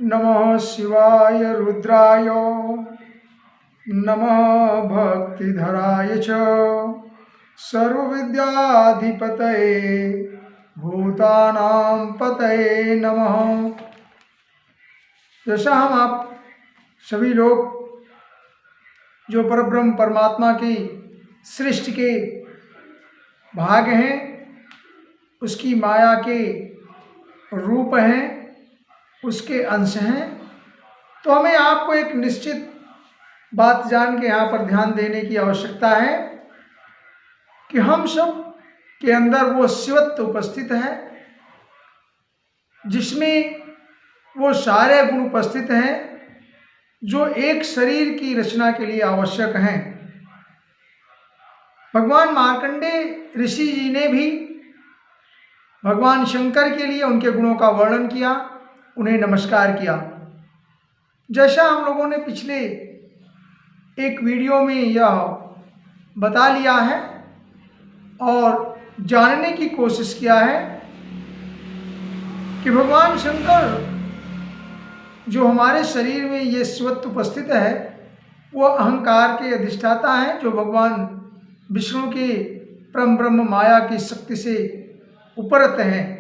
नमः शिवाय रुद्राय नमः भक्तिधराय च सर्वविद्याधिपतये भूतानां पतये नमः। जैसा हम आप सभी लोग जो परब्रह्म परमात्मा की सृष्टि के भाग हैं, उसकी माया के रूप हैं, उसके अंश हैं, तो हमें आपको एक निश्चित बात जान के यहाँ पर ध्यान देने की आवश्यकता है कि हम सब के अंदर वो शिवत्व उपस्थित है, जिसमें वो सारे गुण उपस्थित हैं जो एक शरीर की रचना के लिए आवश्यक हैं। भगवान मार्कंडेय ऋषि जी ने भी भगवान शंकर के लिए उनके गुणों का वर्णन किया, उन्हें नमस्कार किया। जैसा हम लोगों ने पिछले एक वीडियो में यह बता लिया है और जानने की कोशिश किया है कि भगवान शंकर जो हमारे शरीर में ये शिवत्व उपस्थित है, वो अहंकार के अधिष्ठाता हैं, जो भगवान विष्णु के परम ब्रह्म माया की शक्ति से उपरत हैं।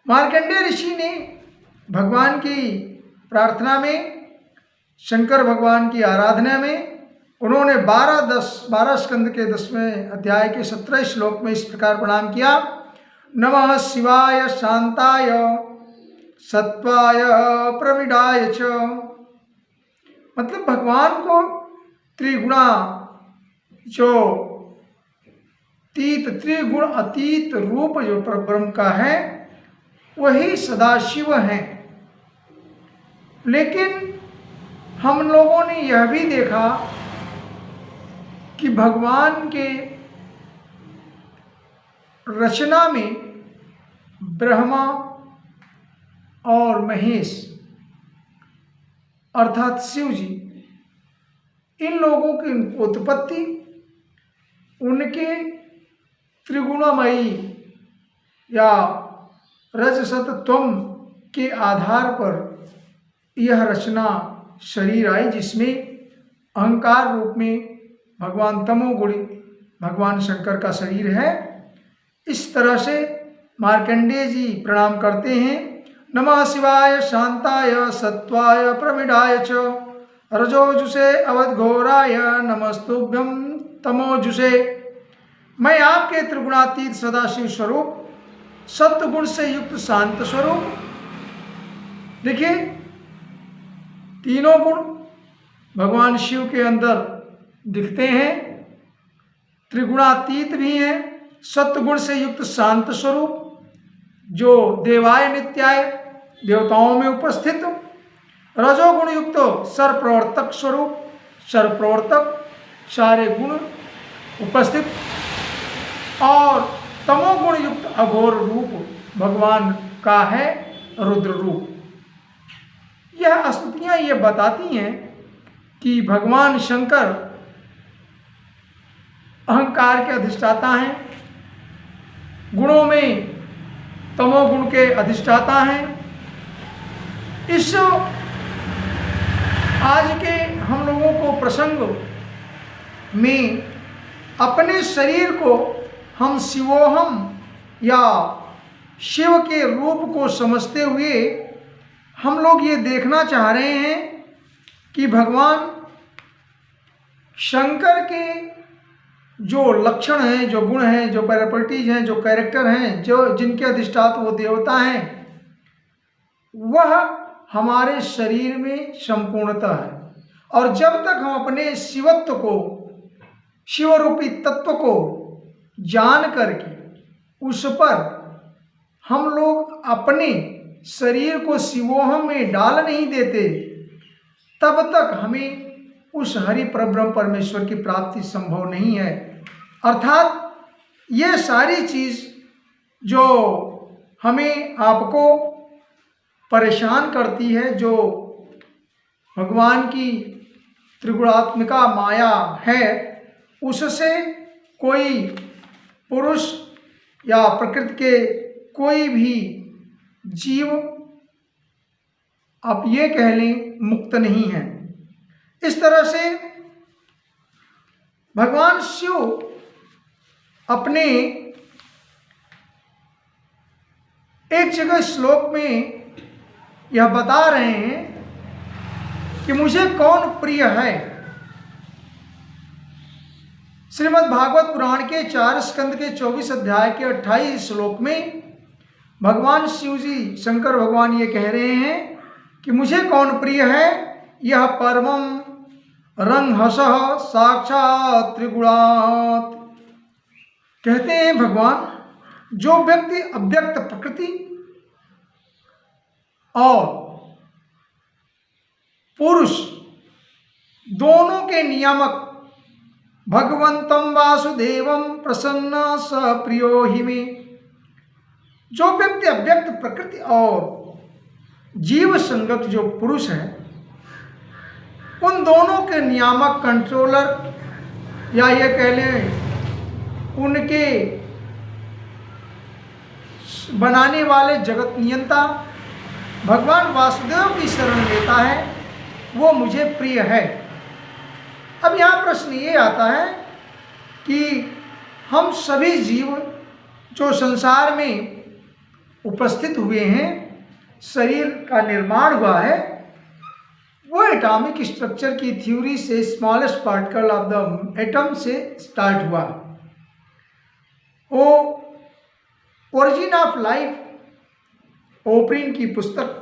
मार्कंडेय ऋषि ने भगवान की प्रार्थना में, शंकर भगवान की आराधना में, उन्होंने 12 स्कंद के 10वें अध्याय के 17 श्लोक में इस प्रकार प्रणाम किया। नमः शिवाय शांताय सत्वाय प्रविडाय च। मतलब भगवान को त्रिगुणा, जो त्रिगुण अतीत रूप जो परब्रह्म का है, वही सदाशिव हैं। लेकिन हम लोगों ने यह भी देखा कि भगवान के रचना में ब्रह्मा और महेश अर्थात शिव जी, इन लोगों की उत्पत्ति उनके त्रिगुणमयी या रजसत्वम के आधार पर यह रचना शरीर आई, जिसमें अहंकार रूप में भगवान तमोगुणी भगवान शंकर का शरीर है। इस तरह से मार्कंडेय जी प्रणाम करते हैं। नमः शिवाय शांताय सत्वाय प्रमिडाय च रजोजुषे अवधघोराय नमस्तुभ्यं तमोजुषे। मैं आपके त्रिगुणातीत सदाशिव स्वरूप, सत्वगुण से युक्त शांत स्वरूप, देखिए तीनों गुण भगवान शिव के अंदर दिखते हैं, त्रिगुणातीत भी हैं, सत्वगुण से युक्त शांत स्वरूप जो देवाय नित्याय देवताओं में उपस्थित, रजोगुण युक्त सर्वप्रवर्तक स्वरूप, सर्वप्रवर्तक सारे गुण उपस्थित, और तमोगुण युक्त अघोर रूप भगवान का है, रुद्र रूप। यह स्तुतियाँ ये बताती हैं कि भगवान शंकर अहंकार के अधिष्ठाता हैं, गुणों में तमोगुण के अधिष्ठाता हैं। इस आज के हम लोगों को प्रसंग में अपने शरीर को हम शिवोहम या शिव के रूप को समझते हुए हम लोग ये देखना चाह रहे हैं कि भगवान शंकर के जो लक्षण हैं, जो गुण हैं, जो प्रॉपर्टीज हैं, जो कैरेक्टर हैं, जो जिनके अधिष्ठाता वो देवता हैं, वह हमारे शरीर में संपूर्णतः है। और जब तक हम अपने शिवत्व को, शिवरूपी तत्व को जान करके उस पर हम लोग अपने शरीर को शिवोहम में डाल नहीं देते, तब तक हमें उस हरि परब्रह्म परमेश्वर की प्राप्ति संभव नहीं है। अर्थात ये सारी चीज़ जो हमें आपको परेशान करती है, जो भगवान की त्रिगुणात्मिका माया है, उससे कोई पुरुष या प्रकृति के कोई भी जीव आप ये कह लें मुक्त नहीं है। इस तरह से भगवान शिव अपने एक जगह श्लोक में यह बता रहे हैं कि मुझे कौन प्रिय है। श्रीमद् भागवत पुराण के 4 स्कंद के 24 अध्याय के 28 श्लोक में भगवान शिव जी, शंकर भगवान ये कह रहे हैं कि मुझे कौन प्रिय है, यह परमम रंगहसः साक्षात् त्रिगुणात्। कहते हैं भगवान, जो व्यक्ति अव्यक्त प्रकृति और पुरुष दोनों के नियामक भगवंतम वासुदेवम प्रसन्न स प्रियो हि मे, जो व्यक्ति अव्यक्त प्रकृति और जीव संगत जो पुरुष है, उन दोनों के नियामक, कंट्रोलर, या ये कह लें उनके बनाने वाले जगत नियंता भगवान वासुदेव की शरण लेता है, वो मुझे प्रिय है। अब यहाँ प्रश्न ये आता है कि हम सभी जीव जो संसार में उपस्थित हुए हैं, शरीर का निर्माण हुआ है, वो एटॉमिक स्ट्रक्चर की थ्योरी से smallest particle of the atom से स्टार्ट हुआ। वो ओरिजिन ऑफ लाइफ ओपरिन की पुस्तक,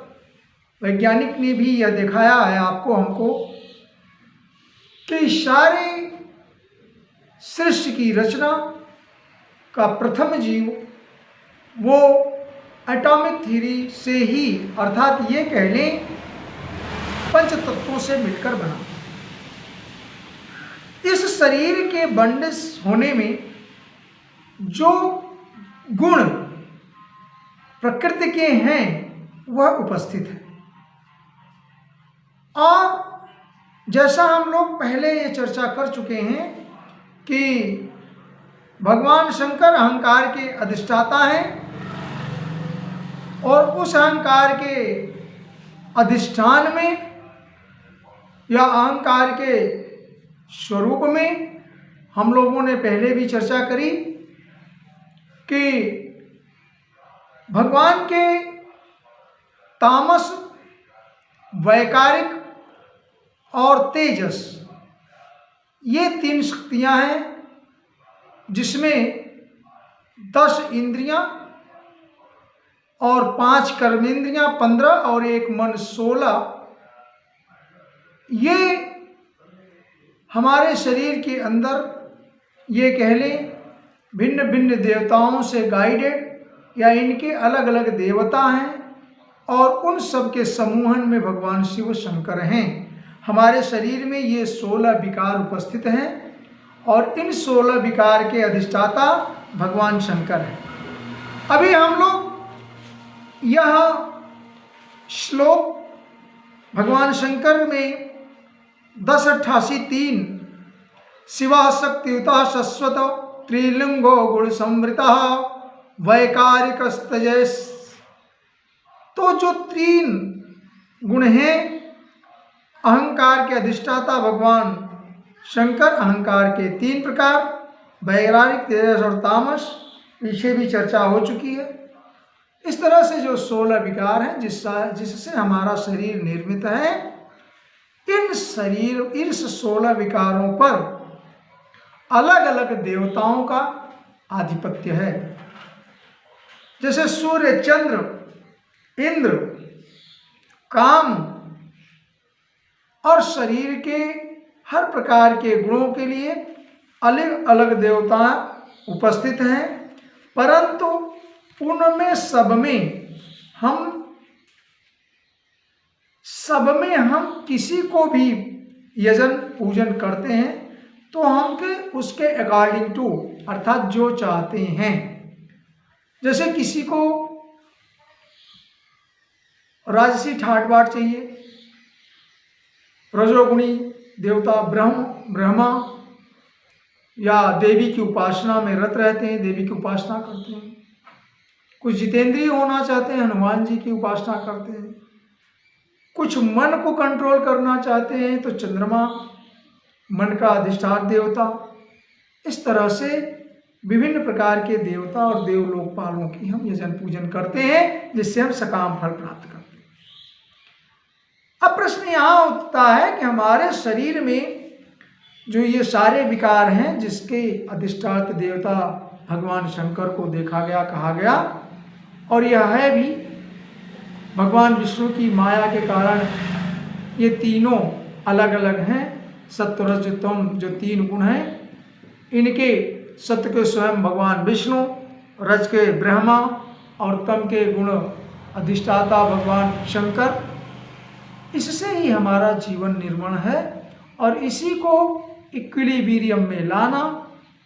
वैज्ञानिक ने भी यह दिखाया है आपको, हमको, कि सारे सृष्टि की रचना का प्रथम जीव वो एटॉमिक थ्योरी से ही, अर्थात ये कह लें पंच तत्वों से मिलकर बना। इस शरीर के बंडिश होने में जो गुण प्रकृति के हैं वह उपस्थित है। और जैसा हम लोग पहले ये चर्चा कर चुके हैं कि भगवान शंकर अहंकार के अधिष्ठाता हैं और उस अहंकार के अधिष्ठान में या अहंकार के स्वरूप में हम लोगों ने पहले भी चर्चा करी कि भगवान के तामस, वैकारिक और तेजस, ये 3 शक्तियां हैं, जिसमें 10 इंद्रियां और 5 कर्मेंद्रियां 15 और 1 मन 16, ये हमारे शरीर के अंदर ये कह लें भिन्न भिन्न देवताओं से गाइडेड, या इनके अलग अलग देवता हैं और उन सब के समूहन में भगवान शिव शंकर हैं। हमारे शरीर में ये 16 विकार उपस्थित हैं और इन 16 विकार के अधिष्ठाता भगवान शंकर हैं। अभी हम लोग यह श्लोक भगवान शंकर में 1088-3 शिवा शक्तियुता शश्वत त्रिलिंगो गुण समृता वैकारिकस्तजस, तो जो 3 गुण हैं, अहंकार के अधिष्ठाता भगवान शंकर, अहंकार के 3 प्रकार, वैकारिक, तेजस और तामस, पीछे भी चर्चा हो चुकी है। इस तरह से जो 16 विकार हैं जिससे हमारा शरीर निर्मित है, इन 16 विकारों पर अलग अलग देवताओं का आधिपत्य है। जैसे सूर्य, चंद्र, इंद्र, काम और शरीर के हर प्रकार के गुणों के लिए अलग अलग देवता उपस्थित हैं, परंतु उनमें सब में हम किसी को भी यजन पूजन करते हैं तो हम उसके अकॉर्डिंग टू, अर्थात जो चाहते हैं। जैसे किसी को राजसी ठाट बाट चाहिए, रजोगुणी देवता ब्रह्मा या देवी की उपासना में रत रहते हैं, देवी की उपासना करते हैं। कुछ जितेंद्रिय होना चाहते हैं, हनुमान जी की उपासना करते हैं। कुछ मन को कंट्रोल करना चाहते हैं तो चंद्रमा मन का अधिष्ठान देवता। इस तरह से विभिन्न प्रकार के देवता और देवलोकपालों की हम यजन पूजन करते हैं, जिससे हम सकाम फल प्राप्त करते हैं। अब प्रश्न यहाँ उठता है कि हमारे शरीर में जो ये सारे विकार हैं, जिसके अधिष्ठात्र देवता भगवान शंकर को देखा गया, कहा गया, और यह है भी भगवान विष्णु की माया के कारण ये तीनों अलग अलग हैं। सत्व रज तम जो तीन गुण हैं, इनके सत्य के स्वयं भगवान विष्णु, रज के ब्रह्मा और तम के गुण अधिष्ठाता भगवान शंकर। इससे ही हमारा जीवन निर्माण है और इसी को इक्विलिब्रियम में लाना,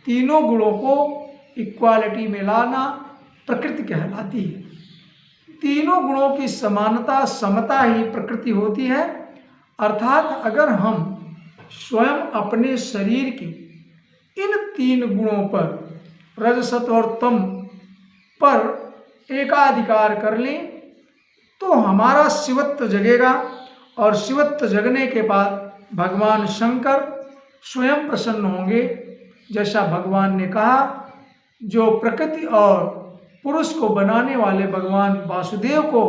तीनों गुणों को इक्वालिटी में लाना प्रकृति कहलाती है। तीनों गुणों की समानता, समता ही प्रकृति होती है। अर्थात अगर हम स्वयं अपने शरीर की इन तीन गुणों पर, रज सत्व और तम पर एकाधिकार कर लें तो हमारा शिवत्व जगेगा और शिवत्व जगने के बाद भगवान शंकर स्वयं प्रसन्न होंगे। जैसा भगवान ने कहा, जो प्रकृति और पुरुष को बनाने वाले भगवान वासुदेव को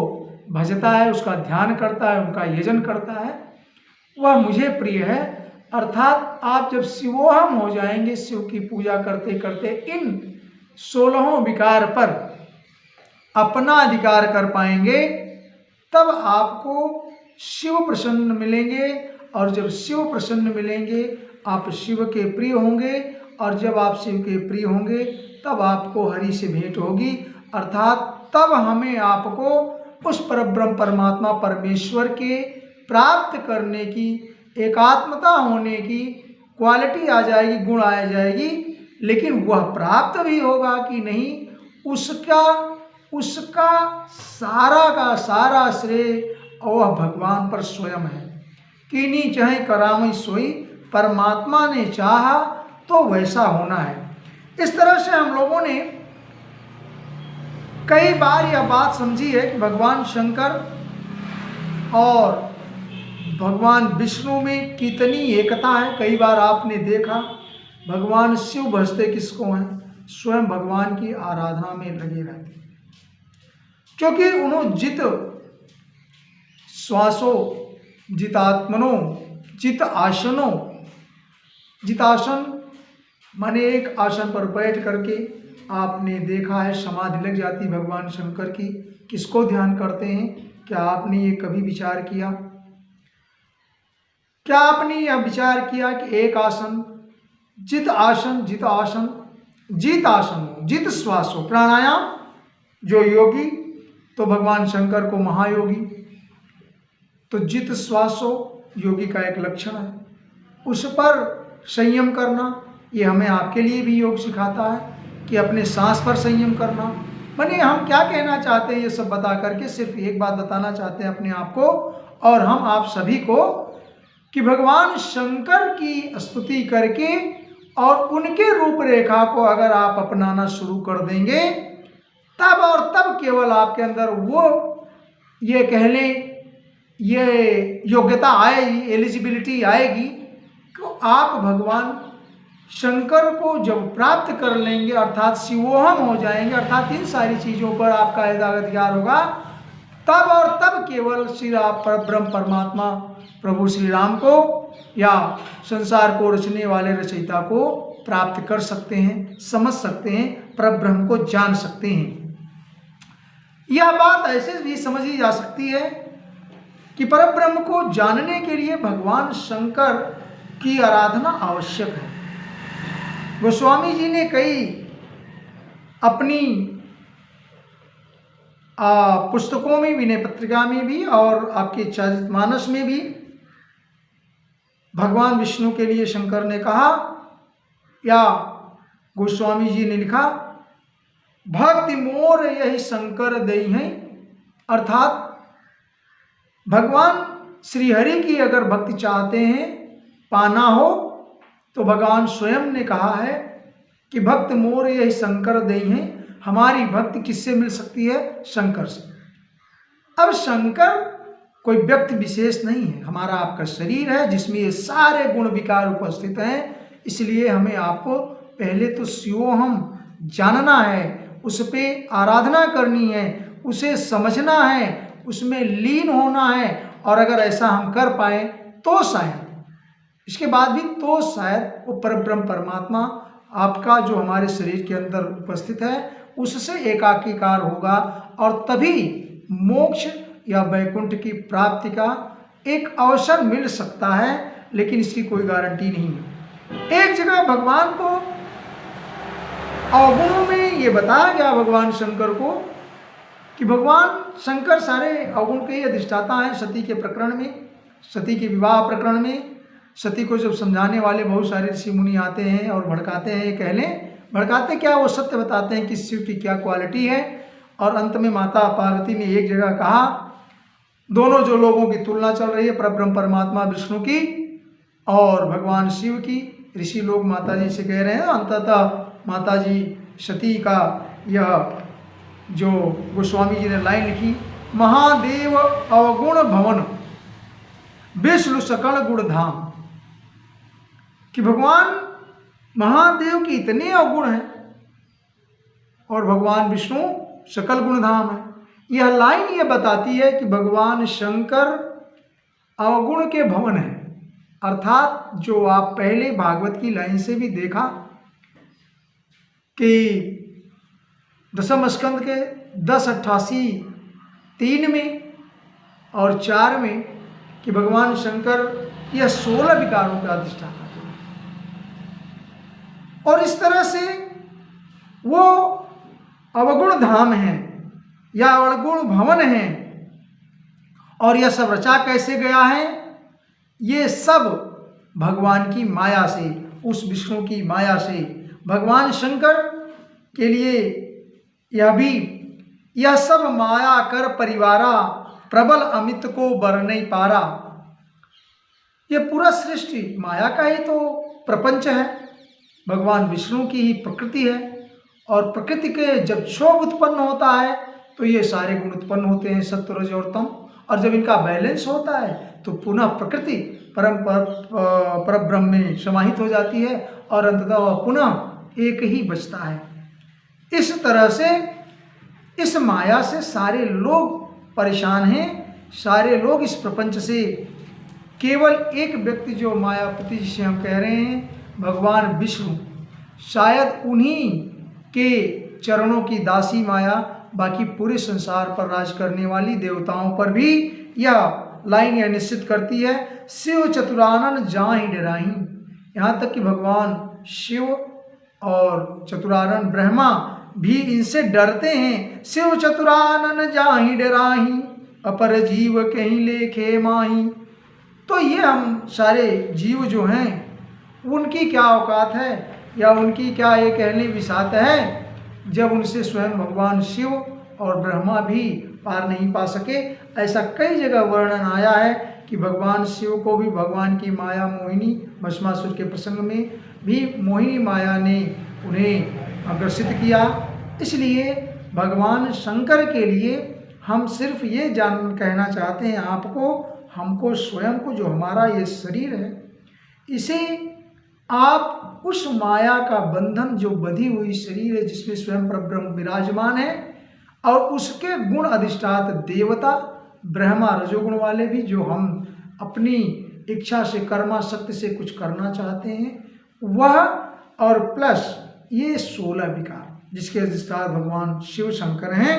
भजता है, उसका ध्यान करता है, उनका यजन करता है, वह मुझे प्रिय है। अर्थात आप जब शिवोहम हो जाएंगे, शिव की पूजा करते करते इन 16 विकार पर अपना अधिकार कर पाएंगे, तब आपको शिव प्रसन्न मिलेंगे। और जब शिव प्रसन्न मिलेंगे, आप शिव के प्रिय होंगे, और जब आप शिव के प्रिय होंगे तब आपको हरि से भेंट होगी। अर्थात तब हमें आपको उस परब्रह्म परमात्मा परमेश्वर के प्राप्त करने की, एकात्मता होने की क्वालिटी आ जाएगी, गुण आ जाएगी। लेकिन वह प्राप्त भी होगा कि नहीं, उसका सारा का सारा श्रेय वह भगवान पर स्वयं है। कीनी चाहे करामई सोई, परमात्मा ने चाहा तो वैसा होना है। इस तरह से हम लोगों ने कई बार यह बात समझी है कि भगवान शंकर और भगवान विष्णु में कितनी एकता है। कई बार आपने देखा भगवान शिव भजते किसको हैं? स्वयं भगवान की आराधना में लगे रहते हैं, क्योंकि उन्होंने जित श्वासो जितात्मनो जित आसनो, जितासन माने एक आसन पर बैठ करके आपने देखा है समाधि लग जाती भगवान शंकर की। किसको ध्यान करते हैं? क्या आपने ये कभी विचार किया? क्या आपने यह विचार किया कि एक आसन जित आसन, जित आसन, जित आसन, जित श्वास हो, प्राणायाम जो योगी तो भगवान शंकर को महायोगी, तो जित श्वास हो योगी का एक लक्षण है। उस पर संयम करना, ये हमें आपके लिए भी योग सिखाता है कि अपने सांस पर संयम करना। माने हम क्या कहना चाहते हैं ये सब बता करके सिर्फ एक बात बताना चाहते हैं अपने आप को और हम आप सभी को, कि भगवान शंकर की स्तुति करके और उनके रूपरेखा को अगर आप अपनाना शुरू कर देंगे, तब और तब केवल आपके अंदर वो ये कह लें ये योग्यता आएगी, एलिजिबिलिटी आएगी कि आप भगवान शंकर को जब प्राप्त कर लेंगे, अर्थात शिवोहम हो जाएंगे, अर्थात इन सारी चीज़ों पर आपका अधिकार होगा, तब और तब केवल श्री ब्रह्म परमात्मा प्रभु श्री राम को या संसार को रचने वाले रचयिता को प्राप्त कर सकते हैं, समझ सकते हैं, परब्रह्म को जान सकते हैं। यह बात ऐसे भी समझी जा सकती है कि परब्रह्म को जानने के लिए भगवान शंकर की आराधना आवश्यक है। गोस्वामी जी ने कई अपनी पुस्तकों में, विनय पत्रिका में भी और आपके चरितमानस में भी भगवान विष्णु के लिए शंकर ने कहा, या गोस्वामी जी ने लिखा, भक्ति मोर यही शंकर दई हैं। अर्थात भगवान श्री हरि की अगर भक्ति चाहते हैं पाना हो तो भगवान स्वयं ने कहा है कि भक्त मोर यही शंकर दई हैं। हमारी भक्ति किससे मिल सकती है? शंकर से। अब शंकर कोई व्यक्ति विशेष नहीं है, हमारा आपका शरीर है जिसमें ये सारे गुण विकार उपस्थित हैं। इसलिए हमें आपको पहले तो शिवोहम जानना है, उस पर आराधना करनी है, उसे समझना है, उसमें लीन होना है। और अगर ऐसा हम कर पाए तो शायद, इसके बाद भी तो शायद वो परब्रह्म परमात्मा आपका जो हमारे शरीर के अंदर उपस्थित है उससे एकाकीकार होगा और तभी मोक्ष या वैकुंठ की प्राप्ति का एक अवसर मिल सकता है, लेकिन इसकी कोई गारंटी नहीं है। एक जगह भगवान को अवगुणों में ये बताया गया भगवान शंकर को कि भगवान शंकर सारे अवगुण के ही अधिष्ठाता हैं। सती के प्रकरण में, सती के विवाह प्रकरण में सती को जब समझाने वाले बहुत सारे ऋषि मुनि आते हैं और भड़काते हैं, ये कह लें भड़काते क्या, वो सत्य बताते हैं कि शिव की क्या क्वालिटी है। और अंत में माता पार्वती ने एक जगह कहा, दोनों जो लोगों की तुलना चल रही है, परब्रह्म परमात्मा विष्णु की और भगवान शिव की, ऋषि लोग माता जी से कह रहे हैं, अंततः माता जी सती का यह जो गोस्वामी जी ने लाइन लिखी, महादेव अवगुण भवन विष्णु सकल गुण धाम, कि भगवान महादेव की इतने अवगुण हैं और भगवान विष्णु सकल गुण धाम है। यह लाइन ये बताती है कि भगवान शंकर अवगुण के भवन है, अर्थात जो आप पहले भागवत की लाइन से भी देखा कि दशम स्कंद के 10:88 3 में और 4 में कि भगवान शंकर यह 16 विकारों का अधिष्ठाता है। और इस तरह से वो अवगुण धाम है या अवगुण भवन है। और यह सब रचा कैसे गया है? ये सब भगवान की माया से, उस विष्णु की माया से। भगवान शंकर के लिए यह सब माया कर परिवारा, प्रबल अमित को बर नहीं पारा। यह पूरा सृष्टि माया का ही तो प्रपंच है, भगवान विष्णु की ही प्रकृति है। और प्रकृति के जब क्षोभ उत्पन्न होता है तो ये सारे गुण उत्पन्न होते हैं, सत्व रज और तम। और जब इनका बैलेंस होता है तो पुनः प्रकृति परब्रह्म में समाहित हो जाती है और अंततः वह पुनः एक ही बचता है। इस तरह से इस माया से सारे लोग परेशान हैं, सारे लोग इस प्रपंच से। केवल एक व्यक्ति जो मायापति जिसे हम कह रहे हैं भगवान विष्णु, शायद उन्हीं के चरणों की दासी माया बाकी पूरे संसार पर राज करने वाली देवताओं पर भी यह लाइन यह निश्चित करती है, शिव चतुरानन जाहि डराहि। यहाँ तक कि भगवान शिव और चतुरानन ब्रह्मा भी इनसे डरते हैं। शिव चतुरानन जाहि डराहि, अपर जीव कहीं लेखे माही। तो ये हम सारे जीव जो हैं उनकी क्या औकात है या उनकी क्या ये कहने विसात है जब उनसे स्वयं भगवान शिव और ब्रह्मा भी पार नहीं पा सके। ऐसा कई जगह वर्णन आया है कि भगवान शिव को भी भगवान की माया मोहिनी, भस्मासुर के प्रसंग में भी मोहिनी माया ने उन्हें आकर्षित किया। इसलिए भगवान शंकर के लिए हम सिर्फ ये कहना चाहते हैं आपको, हमको स्वयं को, जो हमारा ये शरीर है, इसे आप उस माया का बंधन जो बंधी हुई शरीर है जिसमें स्वयं परब्रह्म विराजमान है और उसके गुण अधिष्ठात देवता ब्रह्मा रजोगुण वाले भी, जो हम अपनी इच्छा से कर्मा शक्ति से कुछ करना चाहते हैं वह, और प्लस ये 16 विकार जिसके अधिष्ठात भगवान शिव शंकर हैं,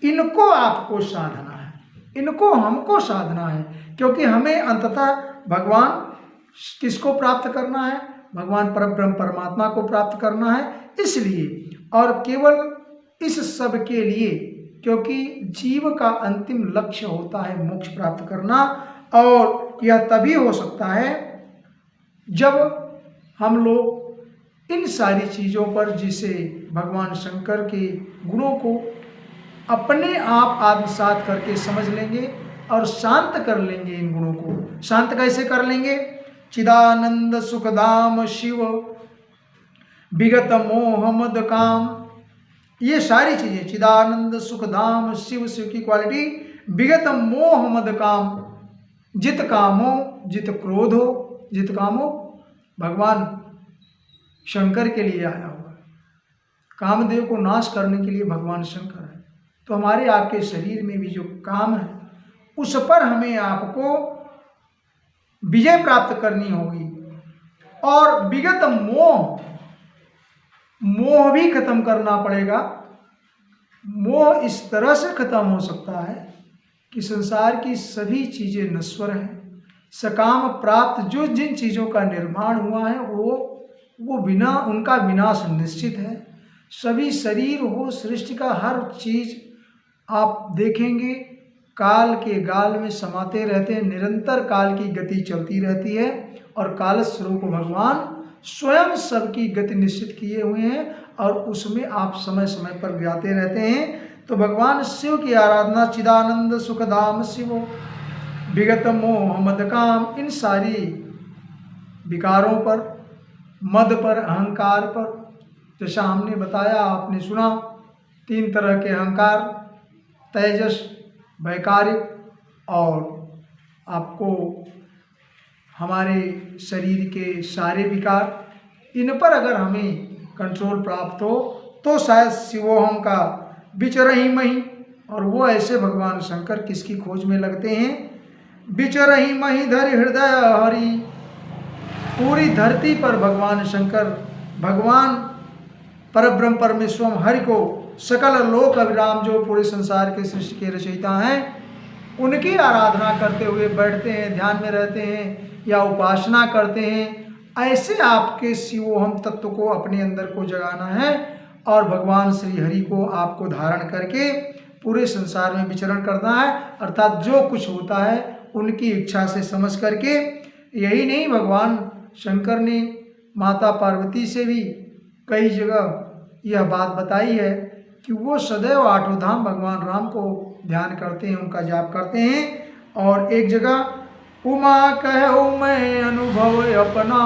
इनको आपको साधना है, इनको हमको साधना है। क्योंकि हमें अंततः भगवान किसको प्राप्त करना है? भगवान परब्रह्म परमात्मा को प्राप्त करना है। इसलिए और केवल इस सब के लिए, क्योंकि जीव का अंतिम लक्ष्य होता है मोक्ष प्राप्त करना, और यह तभी हो सकता है जब हम लोग इन सारी चीज़ों पर, जिसे भगवान शंकर के गुणों को अपने आप आत्मसात करके समझ लेंगे और शांत कर लेंगे। इन गुणों को शांत कैसे कर लेंगे? चिदानंद सुखधाम शिव विगत मोह मद काम। ये सारी चीजें, चिदानंद सुखधाम शिव, शिव की क्वालिटी, विगत मोह मद काम, जित कामो जित क्रोधो जित कामो भगवान शंकर के लिए आया हुआ है। कामदेव को नाश करने के लिए भगवान शंकर है। तो हमारे आपके शरीर में भी जो काम है उस पर हमें आपको विजय प्राप्त करनी होगी और विगत मोह भी खत्म करना पड़ेगा। मोह इस तरह से खत्म हो सकता है कि संसार की सभी चीजें नश्वर हैं। सकाम प्राप्त जो जिन चीजों का निर्माण हुआ है वो बिना उनका विनाश निश्चित है। सभी शरीर हो, सृष्टि का हर चीज आप देखेंगे काल के गाल में समाते रहते हैं। निरंतर काल की गति चलती रहती है और काल स्वरूप भगवान स्वयं सबकी गति निश्चित किए हुए हैं और उसमें आप समय समय पर गाते रहते हैं। तो भगवान शिव की आराधना, चिदानंद सुखधाम शिवो विगत मोह मद काम, इन सारी विकारों पर, मद पर, अहंकार पर, जैसा हमने बताया आपने सुना, 3 तरह के अहंकार, तेजस, वैकारिक और आपको हमारे शरीर के सारे विकार, इन पर अगर हमें कंट्रोल प्राप्त हो तो शायद शिवोहम का विचरही मही, और वो ऐसे भगवान शंकर किसकी खोज में लगते हैं, विचरही मही धरि हृदय हरि, पूरी धरती पर भगवान शंकर, भगवान परब्रह्म परमेश्वर हरि को सकल लोक अभिराम जो पूरे संसार के सृष्टि के रचयिता हैं उनकी आराधना करते हुए बैठते हैं, ध्यान में रहते हैं या उपासना करते हैं। ऐसे आपके शिवोहम तत्व को अपने अंदर को जगाना है और भगवान श्री हरि को आपको धारण करके पूरे संसार में विचरण करना है। अर्थात जो कुछ होता है उनकी इच्छा से समझ करके। यही नहीं, भगवान शंकर ने माता पार्वती से भी कई जगह यह बात बताई है कि वो सदैव 8 धाम भगवान राम को ध्यान करते हैं, उनका जाप करते हैं। और एक जगह उमा कहो मैं अनुभव अपना,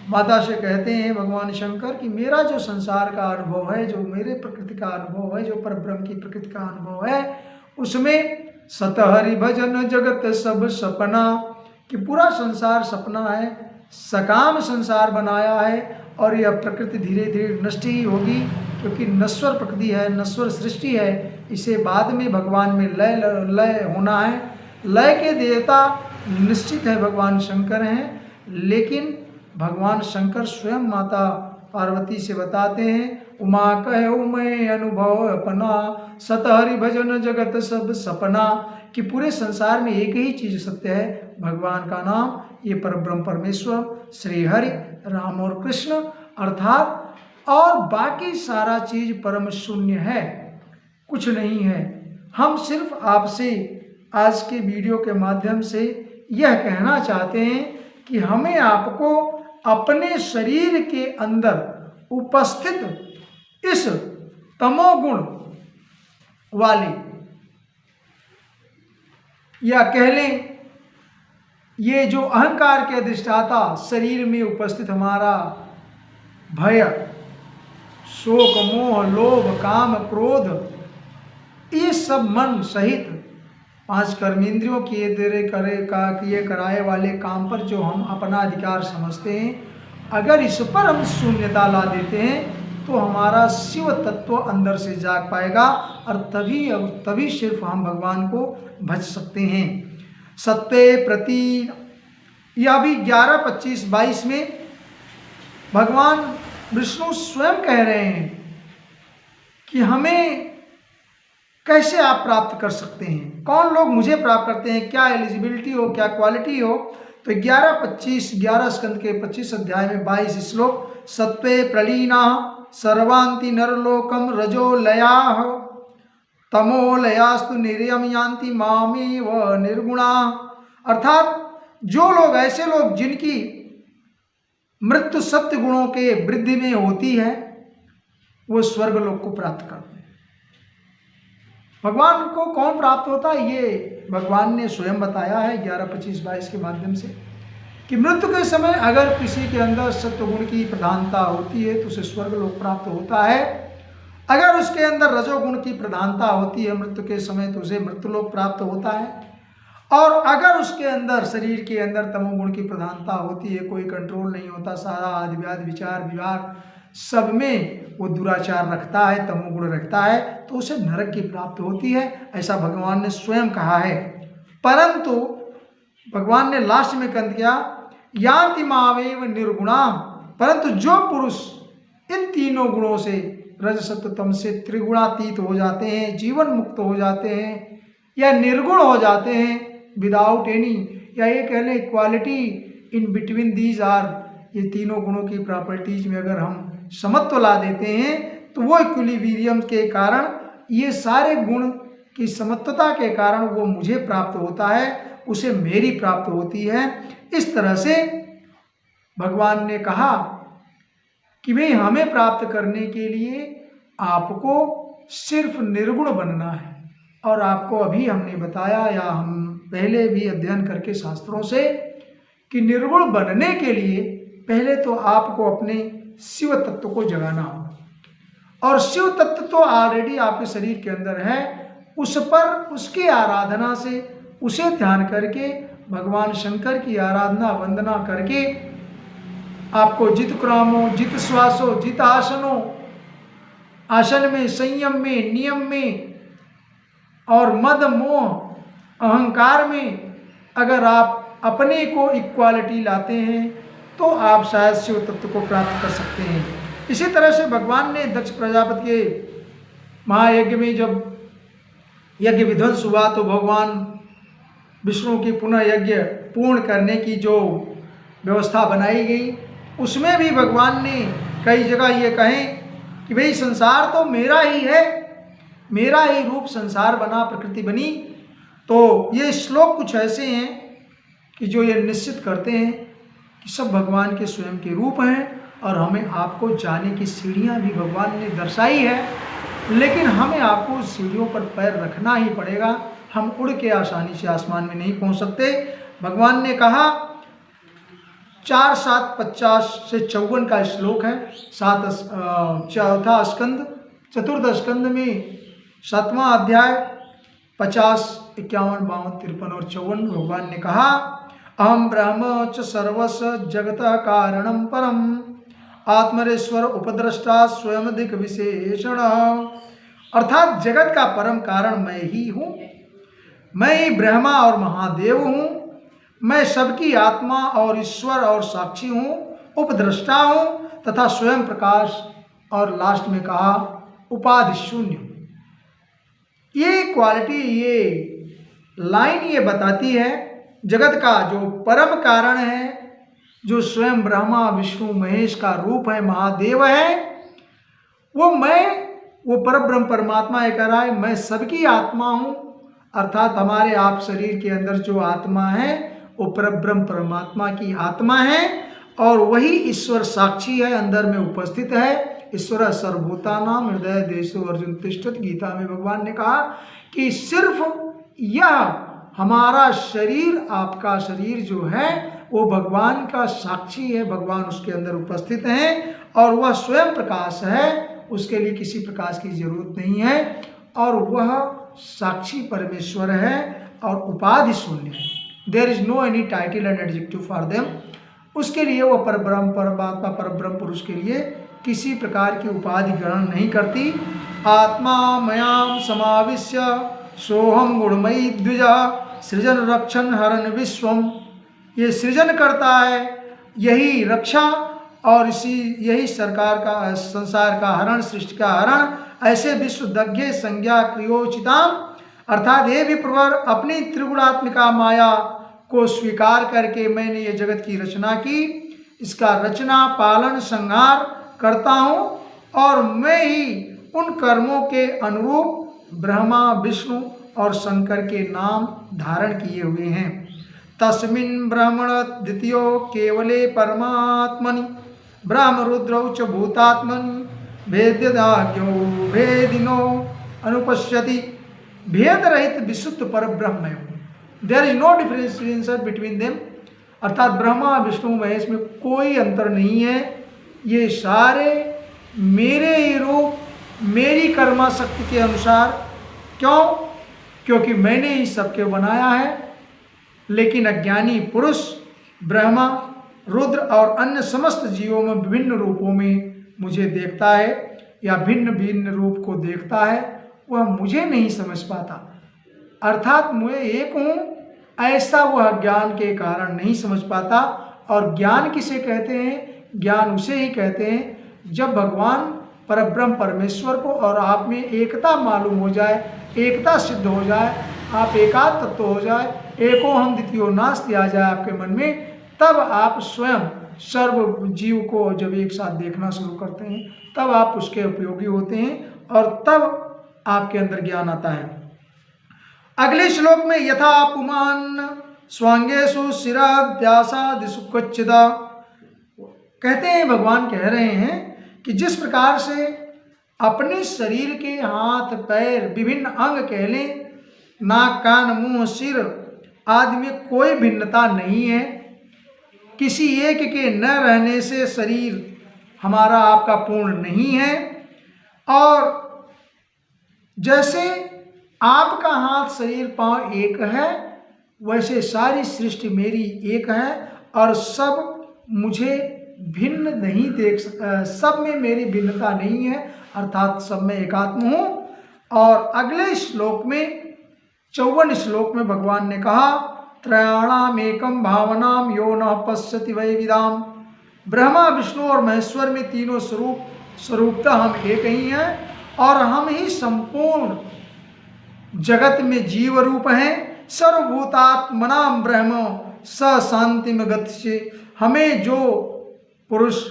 माता से कहते हैं भगवान शंकर कि मेरा जो संसार का अनुभव है, जो मेरे प्रकृति का अनुभव है, जो परब्रह्म की प्रकृति का अनुभव है, उसमें सतहरि भजन जगत सब सपना, कि पूरा संसार सपना है, सकाम संसार बनाया है और यह प्रकृति धीरे धीरे नष्ट ही होगी क्योंकि नश्वर प्रकृति है, नश्वर सृष्टि है। इसे बाद में भगवान में लय होना है। लय के देवता निश्चित है भगवान शंकर हैं, लेकिन भगवान शंकर स्वयं माता पार्वती से बताते हैं उमा कहो मैं अनुभव अपना, सतहरि भजन जगत सब सपना, कि पूरे संसार में एक ही चीज सत्य है, भगवान का नाम, ये परब्रह्म परमेश्वर श्री हरि राम और कृष्ण, अर्थात और बाकी सारा चीज परम शून्य है, कुछ नहीं है। हम सिर्फ आपसे आज के वीडियो के माध्यम से यह कहना चाहते हैं कि हमें आपको अपने शरीर के अंदर उपस्थित इस तमोगुण वाले, या कह लें ये जो अहंकार के अधिष्ठाता शरीर में उपस्थित हमारा भय, शोक, मोह, लोभ, काम, क्रोध, ये सब मन सहित 5 कर्मेंद्रियों किए कराए वाले काम पर जो हम अपना अधिकार समझते हैं, अगर इस पर हम शून्यता ला देते हैं तो हमारा शिव तत्व अंदर से जाग पाएगा और तभी सिर्फ हम भगवान को भज सकते हैं। सत्य प्रति, यह भी 11, 25, 22 में भगवान विष्णु स्वयं कह रहे हैं कि हमें कैसे आप प्राप्त कर सकते हैं, कौन लोग मुझे प्राप्त करते हैं, क्या एलिजिबिलिटी हो, क्या क्वालिटी हो। तो 11 स्कंद के 25 अध्याय में 22 श्लोक, सत्वे प्रलीना सर्वांति नरलोकम रजो लयाः तमो लयास्तु निर्यम यान्ति मामेव निर्गुणा, अर्थात जो लोग, ऐसे लोग जिनकी मृत्यु सत्य गुणों के वृद्धि में होती है वो स्वर्ग लोक को प्राप्त करते हैं। भगवान को कौन प्राप्त होता है, ये भगवान ने स्वयं बताया है 11, 25, 22 के माध्यम से कि मृत्यु के समय अगर किसी के अंदर सत्वगुण की प्रधानता होती है तो उसे स्वर्ग लोक प्राप्त होता है। अगर उसके अंदर रजोगुण की प्रधानता होती है मृत्यु के समय तो उसे मृत्युलोक प्राप्त होता है। और अगर उसके अंदर, शरीर के अंदर तमोगुण की प्रधानता होती है, कोई कंट्रोल नहीं होता, सारा आदि व्याधि विचार विभाग सब में वो दुराचार रखता है, तमोगुण रखता है, तो उसे नरक की प्राप्ति होती है, ऐसा भगवान ने स्वयं कहा है। परंतु भगवान ने लास्ट में कह दिया यान्ति मामेव निर्गुणाम, परंतु जो पुरुष इन तीनों गुणों से, रज सत्व तम से त्रिगुणातीत हो जाते हैं, जीवन मुक्त हो जाते हैं या निर्गुण हो जाते हैं, विदाउट एनी, या ये कह लें equality in between these are, ये तीनों गुणों की प्रॉपर्टीज में अगर हम समत्व ला देते हैं तो वो इक्विलिब्रियम के कारण, ये सारे गुण की समत्वता के कारण वो मुझे प्राप्त होता है, उसे मेरी प्राप्त होती है। इस तरह से भगवान ने कहा कि भाई हमें प्राप्त करने के लिए आपको सिर्फ निर्गुण बनना है। और आपको अभी हमने बताया, या हम पहले भी अध्ययन करके शास्त्रों से, कि निर्गुण बनने के लिए पहले तो आपको अपने शिव तत्व को जगाना हो, और शिव तत्व तो ऑलरेडी आपके शरीर के अंदर है, उस पर उसकी आराधना से, उसे ध्यान करके, भगवान शंकर की आराधना वंदना करके आपको जित क्रमों, जित श्वासों, जित आसनों, आसन में, संयम में, नियम में और मद मोह अहंकार में अगर आप अपने को इक्वालिटी लाते हैं तो आप शायद शिव तत्व को प्राप्त कर सकते हैं। इसी तरह से भगवान ने दक्ष प्रजापति के महायज्ञ में जब यज्ञ विध्वंस हुआ तो भगवान विष्णु की पुनः यज्ञ पूर्ण करने की जो व्यवस्था बनाई गई, उसमें भी भगवान ने कई जगह ये कहें कि भाई संसार तो मेरा ही है, मेरा ही रूप संसार बना, प्रकृति बनी। तो ये श्लोक कुछ ऐसे हैं कि जो ये निश्चित करते हैं कि सब भगवान के स्वयं के रूप हैं, और हमें आपको जाने की सीढ़ियाँ भी भगवान ने दर्शाई है, लेकिन हमें आपको सीढ़ियों पर पैर रखना ही पड़ेगा। हम उड़ के आसानी से आसमान में नहीं पहुंच सकते। भगवान ने कहा 4:7-50 से 54 का श्लोक है, चौथा स्कंद, चतुर्थ स्कंद में 7वां अध्याय 50, 51, 52, 53 और 54 भगवान ने कहा अहम ब्रह्म च सर्वस जगतः कारणम परम आत्मरेश्वर उपद्रष्टा स्वयं दिक विशेषण, अर्थात जगत का परम कारण मैं ही हूँ, मैं ही ब्रह्मा और महादेव हूँ, मैं सबकी आत्मा और ईश्वर और साक्षी हूँ, उपद्रष्टा हूँ तथा स्वयं प्रकाश, और लास्ट में कहा उपाधि शून्य। ये क्वालिटी, ये लाइन ये बताती है जगत का जो परम कारण है, जो स्वयं ब्रह्मा विष्णु महेश का रूप है, महादेव है, वो मैं, वो परब्रह्म परमात्मा ये कह रहा है मैं सबकी आत्मा हूँ, अर्थात हमारे आप शरीर के अंदर जो आत्मा है वो परब्रह्म परमात्मा की आत्मा है, और वही ईश्वर साक्षी है, अंदर में उपस्थित है। ईश्वर सर्वभूतानां हृदय देशो अर्जुन तिष्ठति, गीता में भगवान ने कहा कि सिर्फ यह हमारा शरीर, आपका शरीर जो है वो भगवान का साक्षी है, भगवान उसके अंदर उपस्थित हैं, और वह स्वयं प्रकाश है, उसके लिए किसी प्रकाश की जरूरत नहीं है, और वह साक्षी परमेश्वर है और उपाधि शून्य है। There is no any title and adjective for them. उसके लिए वह परब्रह्म परमात्मा परब्रह्म पुरुष के लिए किसी प्रकार की उपाधि ग्रहण नहीं करती। आत्मा मयाम समाविश्य सोहम गुणमयी द्विजा सृजन रक्षण हरण विश्वम, ये सृजन करता है, यही रक्षा और यही सरकार का, संसार का हरण, सृष्टि का हरण, ऐसे विश्व दग्धे संज्ञा क्रियोचिताम, अर्थात हे विप्रवर अपनी त्रिगुणात्मिका माया को स्वीकार करके मैंने ये जगत की रचना की, इसका रचना पालन संहार करता हूँ, और मैं ही उन कर्मों के अनुरूप ब्रह्मा विष्णु और शंकर के नाम धारण किए हुए हैं। तस्मिन् ब्रह्मण द्वितीयो केवले परमात्मनि ब्रह्म रुद्रौ च भूतात्मनि भेद्यदाज्ञो भेदिनो अनुपश्यति, भेद रहित विशुद्ध पर ब्रह्म है। There is no differentiation between them, अर्थात ब्रह्मा विष्णु महेश में कोई अंतर नहीं है। ये सारे मेरे ही रूप, मेरी कर्मा शक्ति के अनुसार। क्यों? क्योंकि मैंने ही सबके बनाया है, लेकिन अज्ञानी पुरुष ब्रह्मा, रुद्र और अन्य समस्त जीवों में विभिन्न रूपों में मुझे देखता है या भिन्न भिन्न रूप को देखता है, वह मुझे नहीं समझ पाता, अर्थात मैं एक हूँ ऐसा वह ज्ञान के कारण नहीं समझ पाता। और ज्ञान किसे कहते हैं? ज्ञान उसे ही कहते हैं जब भगवान परब्रह्म परमेश्वर को और आप में एकता मालूम हो जाए, एकता सिद्ध हो जाए, आप एकात्म तत्व हो जाए, एको हम द्वितीयो नास्ति आ जाए आपके मन में, तब आप स्वयं सर्व जीव को जब एक साथ देखना शुरू करते हैं, तब आप उसके उपयोगी होते हैं और तब आपके अंदर ज्ञान आता है। अगले श्लोक में यथा पुमान स्वांगेशु शिरा व्यासादिषु कच्चिदा, कहते हैं, भगवान कह रहे हैं कि जिस प्रकार से अपने शरीर के हाथ पैर विभिन्न अंग कह लें, नाक कान मुंह सिर आदि में कोई भिन्नता नहीं है, किसी एक के न रहने से शरीर हमारा आपका पूर्ण नहीं है। और जैसे आपका हाथ शरीर पांव एक है, वैसे सारी सृष्टि मेरी एक है और सब मुझे भिन्न नहीं देख सब में मेरी भिन्नता नहीं है, अर्थात सब में एकात्म हूँ। और अगले श्लोक में 54 श्लोक में भगवान ने कहा त्रयाणाम एकम भावनाम यो न पश्यति वै विदाम, ब्रह्मा विष्णु और महेश्वर में तीनों स्वरूपता हम एक ही हैं और हम ही संपूर्ण जगत में जीव रूप हैं। सर्वभूतात्मनाम ब्रह्म स शांतिम गत्य, हमें जो पुरुष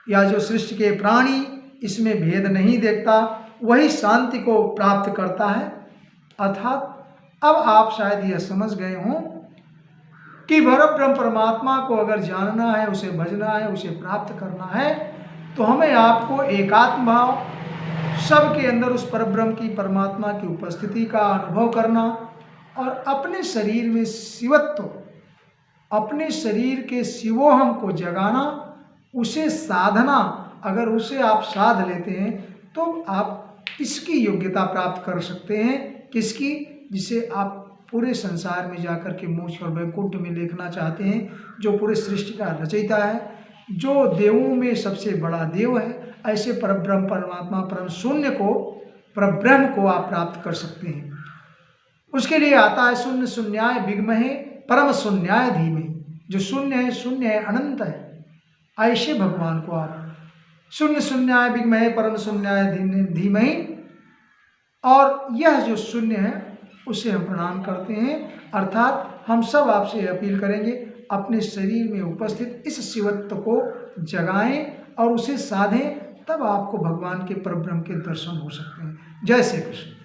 या जो सृष्टि के प्राणी इसमें भेद नहीं देखता, वही शांति को प्राप्त करता है। अर्थात अब आप शायद यह समझ गए हों कि परब्रह्म परमात्मा को अगर जानना है, उसे भजना है, उसे प्राप्त करना है, तो हमें आपको एकात्म भाव सबके अंदर उस परब्रह्म की परमात्मा की उपस्थिति का अनुभव करना और अपने शरीर में शिवत्व, अपने शरीर के शिवोहम को जगाना, उसे साधना, अगर उसे आप साध लेते हैं तो आप इसकी योग्यता प्राप्त कर सकते हैं। किसकी? जिसे आप पूरे संसार में जाकर के मोक्ष और वैकुंठ में देखना चाहते हैं, जो पूरे सृष्टि का रचयिता है, जो देवों में सबसे बड़ा देव है, ऐसे परब्रह्म परमात्मा परम शून्य को, परब्रह्म को आप प्राप्त कर सकते हैं। उसके लिए आता है शून्य शून्याय विग्महे परम शून्याय धीमहि, जो शून्य है, अनंत है, ऐसे भगवान को आप शून्य शून्याय विग्महे परम शून्याय धीमहि, और यह जो शून्य है उसे हम प्रणाम करते हैं। अर्थात हम सब आपसे अपील करेंगे, अपने शरीर में उपस्थित इस शिवत्व को जगाएं और उसे साधें, तब आपको भगवान के परब्रह्म के दर्शन हो सकते हैं। जय श्री कृष्ण।